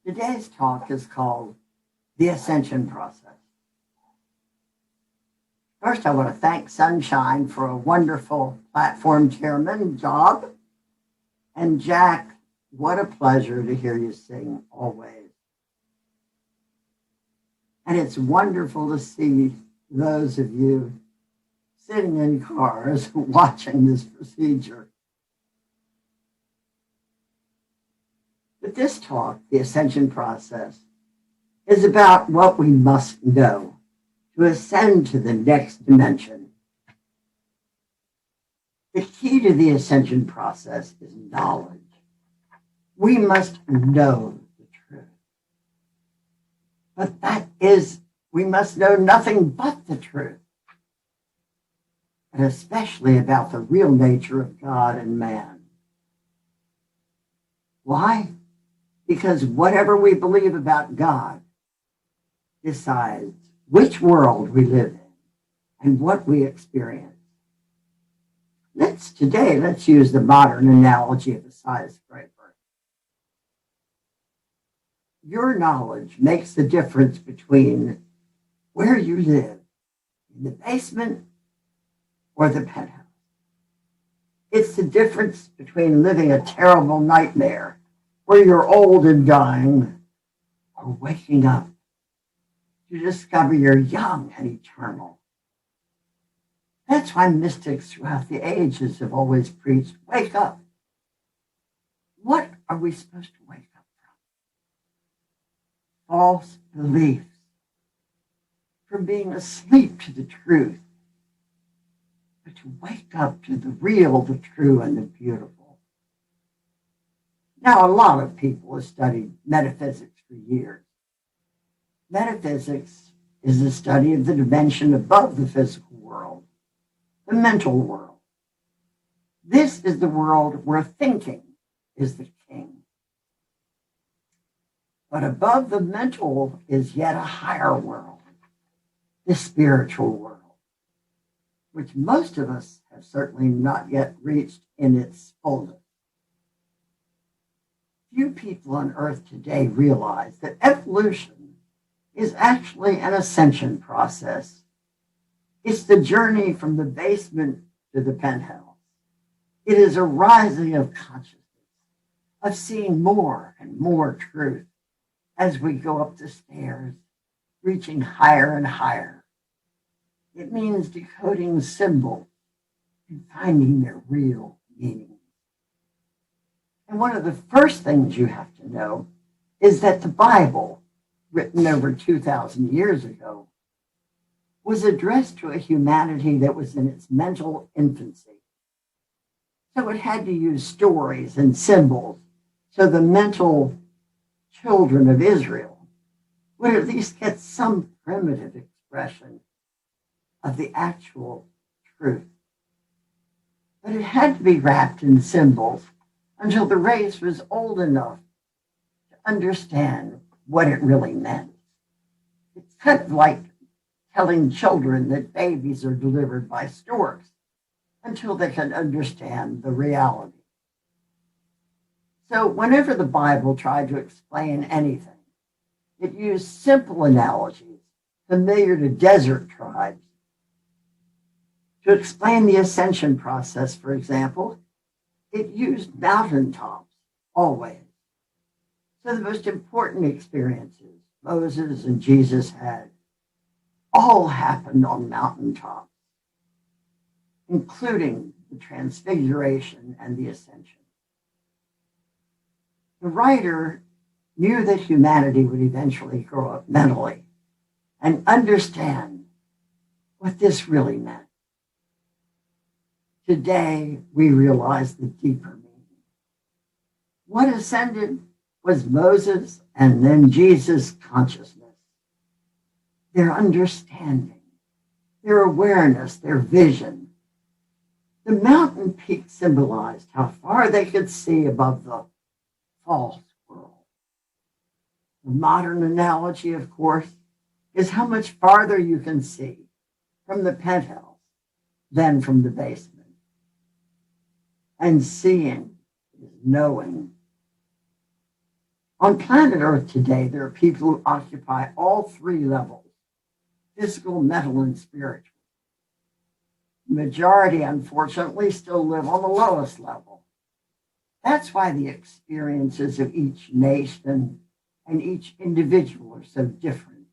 Today's talk is called The Ascension Process. First, I want to thank Sunshine for a wonderful platform chairman job. And Jack, what a pleasure to hear you sing always. And it's wonderful to see those of you sitting in cars watching this procedure. But this talk, The Ascension Process, is about what we must know to ascend to the next dimension. The key to the ascension process is knowledge. We must know the truth. But that is, we must know nothing but the truth, and especially about the real nature of God and man. Why? Because whatever we believe about God decides which world we live in and what we experience. Let's use the modern analogy of a skyscraper. Your knowledge makes the difference between where you live, in the basement or the penthouse. It's the difference between living a terrible nightmare where you're old and dying, or waking up to discover you're young and eternal. That's why mystics throughout the ages have always preached, wake up. What are we supposed to wake up from? False beliefs, from being asleep to the truth, but to wake up to the real, the true, and the beautiful. Now, a lot of people have studied metaphysics for years. Metaphysics is the study of the dimension above the physical world, the mental world. This is the world where thinking is the king. But above the mental is yet a higher world, the spiritual world, which most of us have certainly not yet reached in its fullness. Few people on Earth today realize that evolution is actually an ascension process. It's the journey from the basement to the penthouse. It is a rising of consciousness, of seeing more and more truth as we go up the stairs, reaching higher and higher. It means decoding symbols and finding their real meaning. And one of the first things you have to know is that the Bible, written over 2,000 years ago, was addressed to a humanity that was in its mental infancy. So it had to use stories and symbols so the mental children of Israel would at least get some primitive expression of the actual truth. But it had to be wrapped in symbols until the race was old enough to understand what it really meant. It's kind of like telling children that babies are delivered by storks until they can understand the reality. So whenever the Bible tried to explain anything, it used simple analogies familiar to desert tribes. To explain the ascension process, for example, it used mountaintops always. So the most important experiences Moses and Jesus had all happened on mountaintops, including the transfiguration and the ascension. The writer knew that humanity would eventually grow up mentally and understand what this really meant. Today, we realize the deeper meaning. What ascended was Moses and then Jesus' consciousness, their understanding, their awareness, their vision. The mountain peak symbolized how far they could see above the false world. The modern analogy, of course, is how much farther you can see from the penthouse than from the basement. And seeing is knowing. On planet Earth today, there are people who occupy all three levels: physical, mental, and spiritual. The majority, unfortunately, still live on the lowest level. That's why the experiences of each nation and each individual are so different.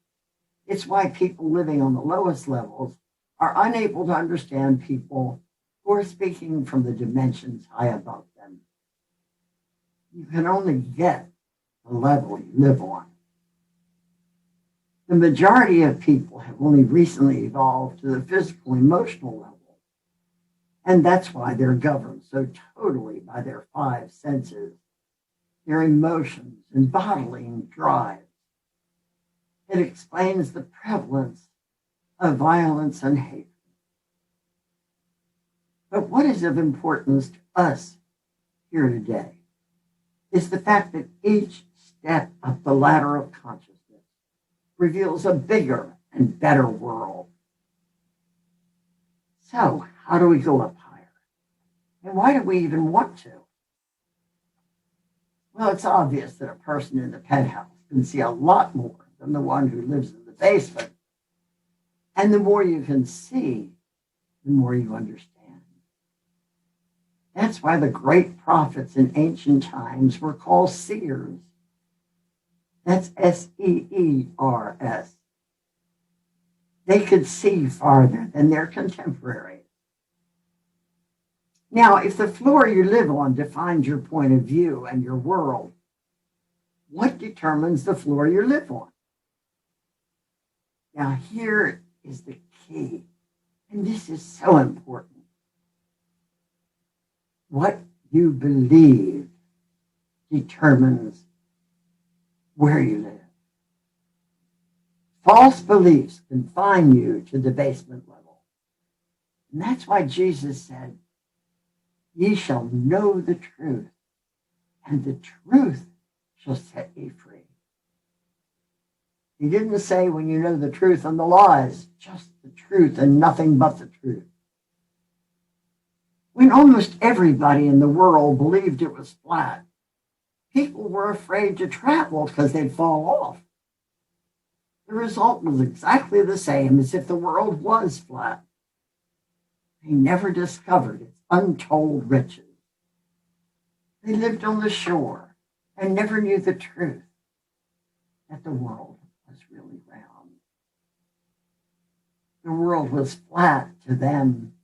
It's why people living on the lowest levels are unable to understand people who are speaking from the dimensions high above them. You can only get the level you live on. The majority of people have only recently evolved to the physical, emotional level. And that's why they're governed so totally by their five senses, their emotions and bodily drives. It explains the prevalence of violence and hatred. But what is of importance to us here today is the fact that each step up the ladder of consciousness reveals a bigger and better world. So, how do we go up higher? And why do we even want to? Well, it's obvious that a person in the penthouse can see a lot more than the one who lives in the basement. And the more you can see, the more you understand. That's why the great prophets in ancient times were called seers. That's S-E-E-R-S. They could see farther than their contemporaries. Now, if the floor you live on defines your point of view and your world, what determines the floor you live on? Now, here is the key, and this is so important. What you believe determines where you live. False beliefs confine you to the basement level. And that's why Jesus said, "Ye shall know the truth, and the truth shall set ye free." He didn't say when you know the truth and the lies, just the truth and nothing but the truth. When almost everybody in the world believed it was flat, people were afraid to travel because they'd fall off. The result was exactly the same as if the world was flat. They never discovered its untold riches. They lived on the shore and never knew the truth that the world was really round. The world was flat to them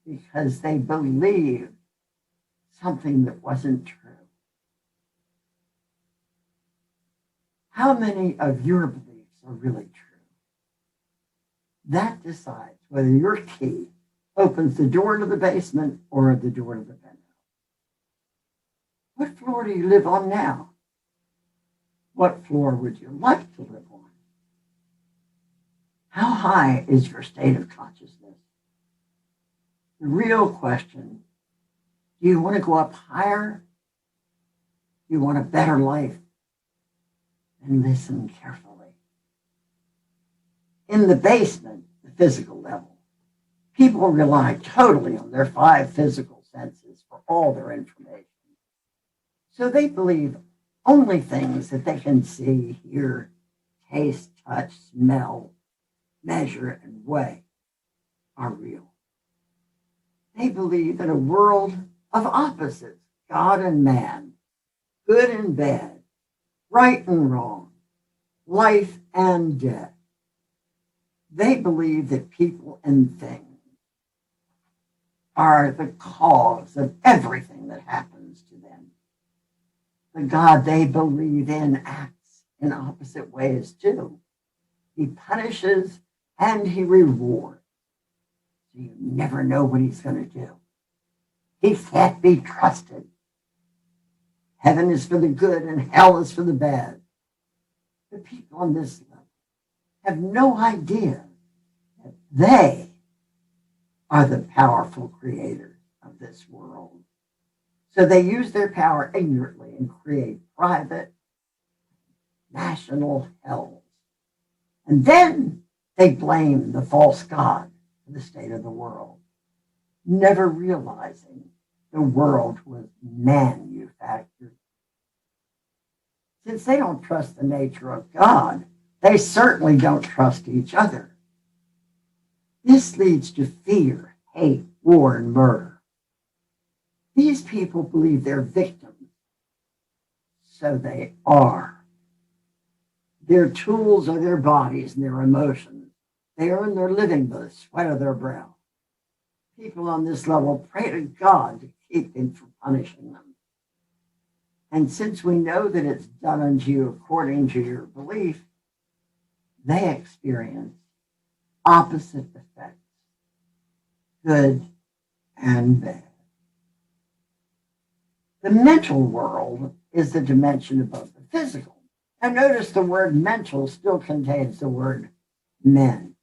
because they believed something that wasn't true. How many of your beliefs are really true? That decides whether your key opens the door to the basement or the door to the penthouse. What floor do you live on now? What floor would you like to live on? How high is your state of consciousness? The real question, do you want to go up higher? Do you want a better life? And listen carefully. In the basement, the physical level, people rely totally on their five physical senses for all their information. So they believe only things that they can see, hear, taste, touch, smell, measure, and weigh are real. They believe in a world of opposites, God and man, good and bad, right and wrong, life and death. They believe that people and things are the cause of everything that happens to them. The God they believe in acts in opposite ways too. He punishes and he rewards. So you never know what he's going to do. He can't be trusted. Heaven is for the good and hell is for the bad. The people on this level have no idea that they are the powerful creators of this world. So they use their power ignorantly and create private, national hells. And then they blame the false God for the state of the world, never realizing the world was manufactured. Since they don't trust the nature of God, they certainly don't trust each other. This leads to fear, hate, war, and murder. These people believe they're victims, so they are. Their tools are their bodies and their emotions. They earn their living by the sweat of their brow. People on this level pray to God to keep them from punishing them. And since we know that it's done unto you according to your belief, they experience opposite effects, good and bad. The mental world is the dimension above the physical. Now notice the word mental still contains the word men.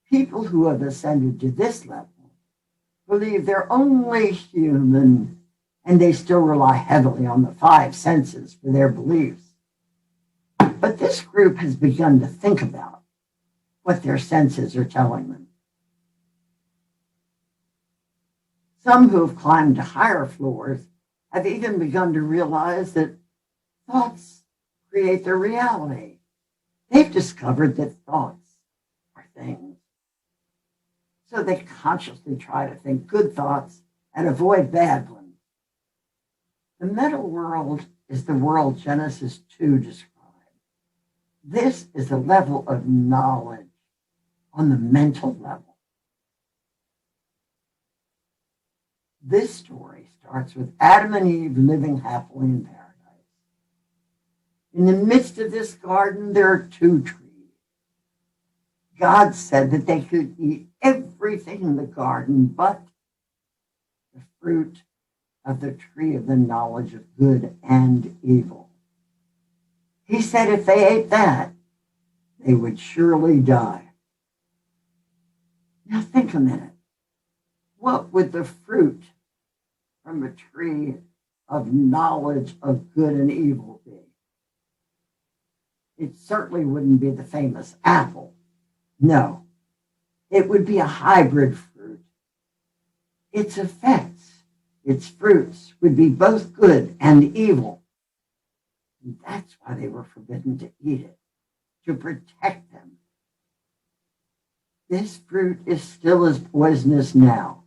People who have ascended to this level believe they're only human, and they still rely heavily on the five senses for their beliefs. But this group has begun to think about what their senses are telling them. Some who have climbed to higher floors have even begun to realize that thoughts create their reality. They've discovered that thoughts are things. So they consciously try to think good thoughts and avoid bad ones. The mental world is the world Genesis 2 described. This is a level of knowledge on the mental level. This story starts with Adam and Eve living happily in paradise. In the midst of this garden, there are two trees. God said that they could eat everything in the garden but the fruit of the tree of the knowledge of good and evil. He said if they ate that, they would surely die. Now think a minute. What would the fruit from a tree of knowledge of good and evil be? It certainly wouldn't be the famous apple. No, it would be a hybrid fruit. Its effects, its fruits, would be both good and evil. And that's why they were forbidden to eat it, to protect them. This fruit is still as poisonous now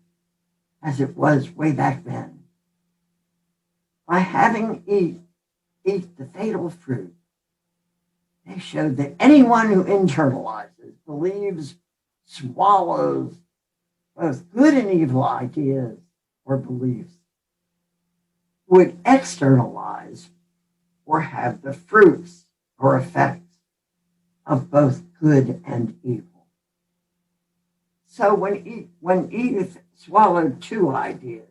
as it was way back then. By having eat the fatal fruit, they showed that anyone who internalizes, believes, swallows both good and evil ideas or beliefs would externalize or have the fruits or effects of both good and evil. So when Eve swallowed two ideas,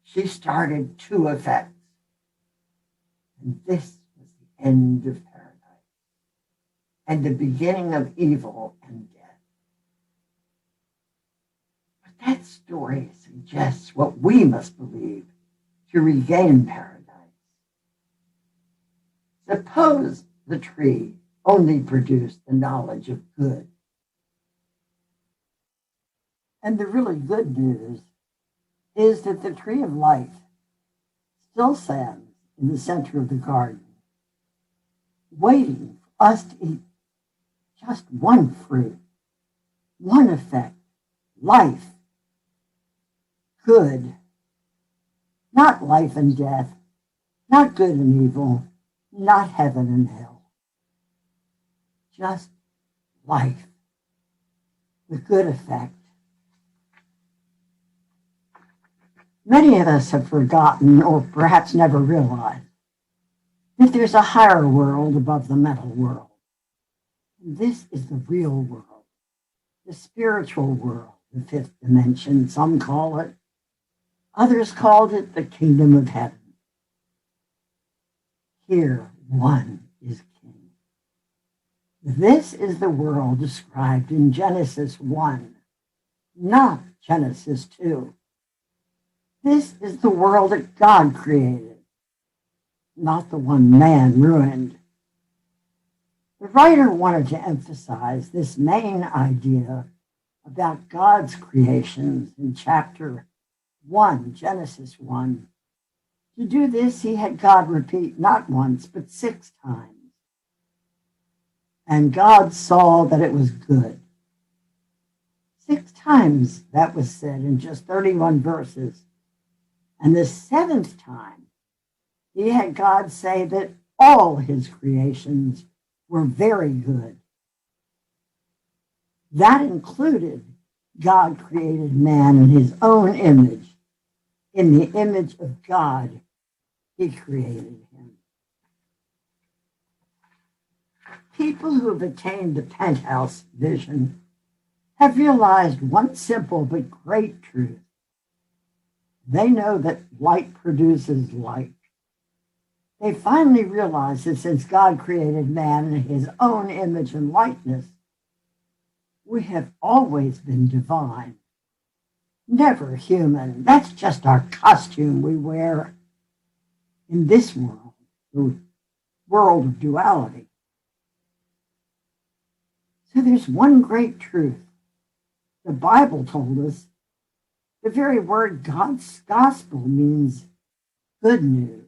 she started two effects. And this was the end of paradise and the beginning of evil and death. But that story suggests what we must believe to regain paradise. Suppose the tree only produced the knowledge of good. And the really good news is that the tree of life still stands in the center of the garden, waiting for us to eat just one fruit, one effect, life, good, not life and death, not good and evil, not heaven and hell, just life, the good effect. Many of us have forgotten, or perhaps never realized, that there's a higher world above the mental world. And this is the real world, the spiritual world, the fifth dimension, some call it. Others called it the kingdom of heaven. Here, one is king. This is the world described in Genesis 1, not Genesis 2. This is the world that God created, not the one man ruined. The writer wanted to emphasize this main idea about God's creations in chapter 1, Genesis 1, To do this, he had God repeat not once, but 6 times. And God saw that it was good. 6 times that was said in just 31 verses. And the 7th time, he had God say that all his creations were very good. That included God created man in his own image. In the image of God, he created him. People who have attained the penthouse vision have realized one simple but great truth. They know that light produces light. They finally realize that since God created man in his own image and likeness, we have always been divine, never human. That's just our costume we wear in this world, the world of duality. So there's one great truth. The Bible told us the very word God's gospel means good news.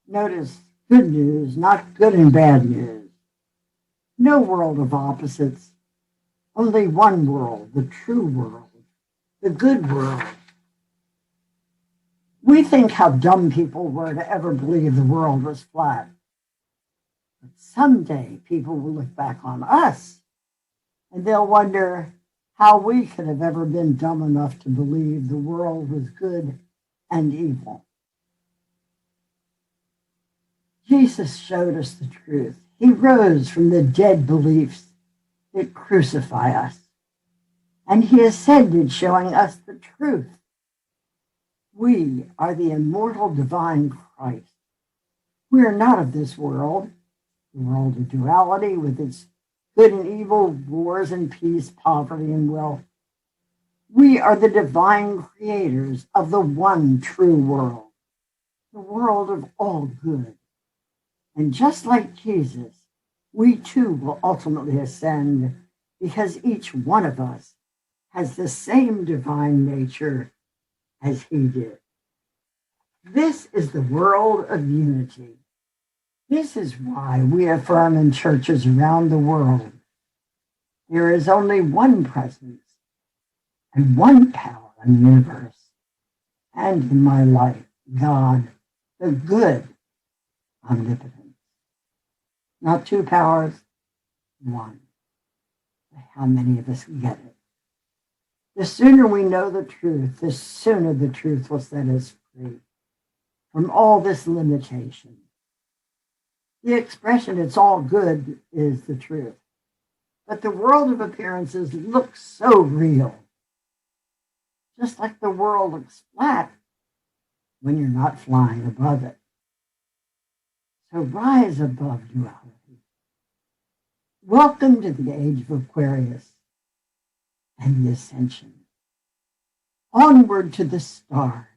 Notice good news, not good and bad news. No world of opposites. Only one world, the true world, the good world. We think how dumb people were to ever believe the world was flat. But someday people will look back on us and they'll wonder how we could have ever been dumb enough to believe the world was good and evil. Jesus showed us the truth. He rose from the dead beliefs that crucify us. And he ascended, showing us the truth. We are the immortal divine Christ. We are not of this world, the world of duality with its good and evil, wars and peace, poverty and wealth. We are the divine creators of the one true world, the world of all good. And just like Jesus, we too will ultimately ascend because each one of us has the same divine nature as he did. This is the world of unity. This is why we affirm in churches around the world there is only one presence and one power in the universe and in my life, God, the good omnipotent. Not 2 powers, 1. How many of us get it? The sooner we know the truth, the sooner the truth will set us free from all this limitation. The expression, it's all good, is the truth. But the world of appearances looks so real. Just like the world looks flat when you're not flying above it. So rise above duality. Welcome to the age of Aquarius and the Ascension. Onward to the stars.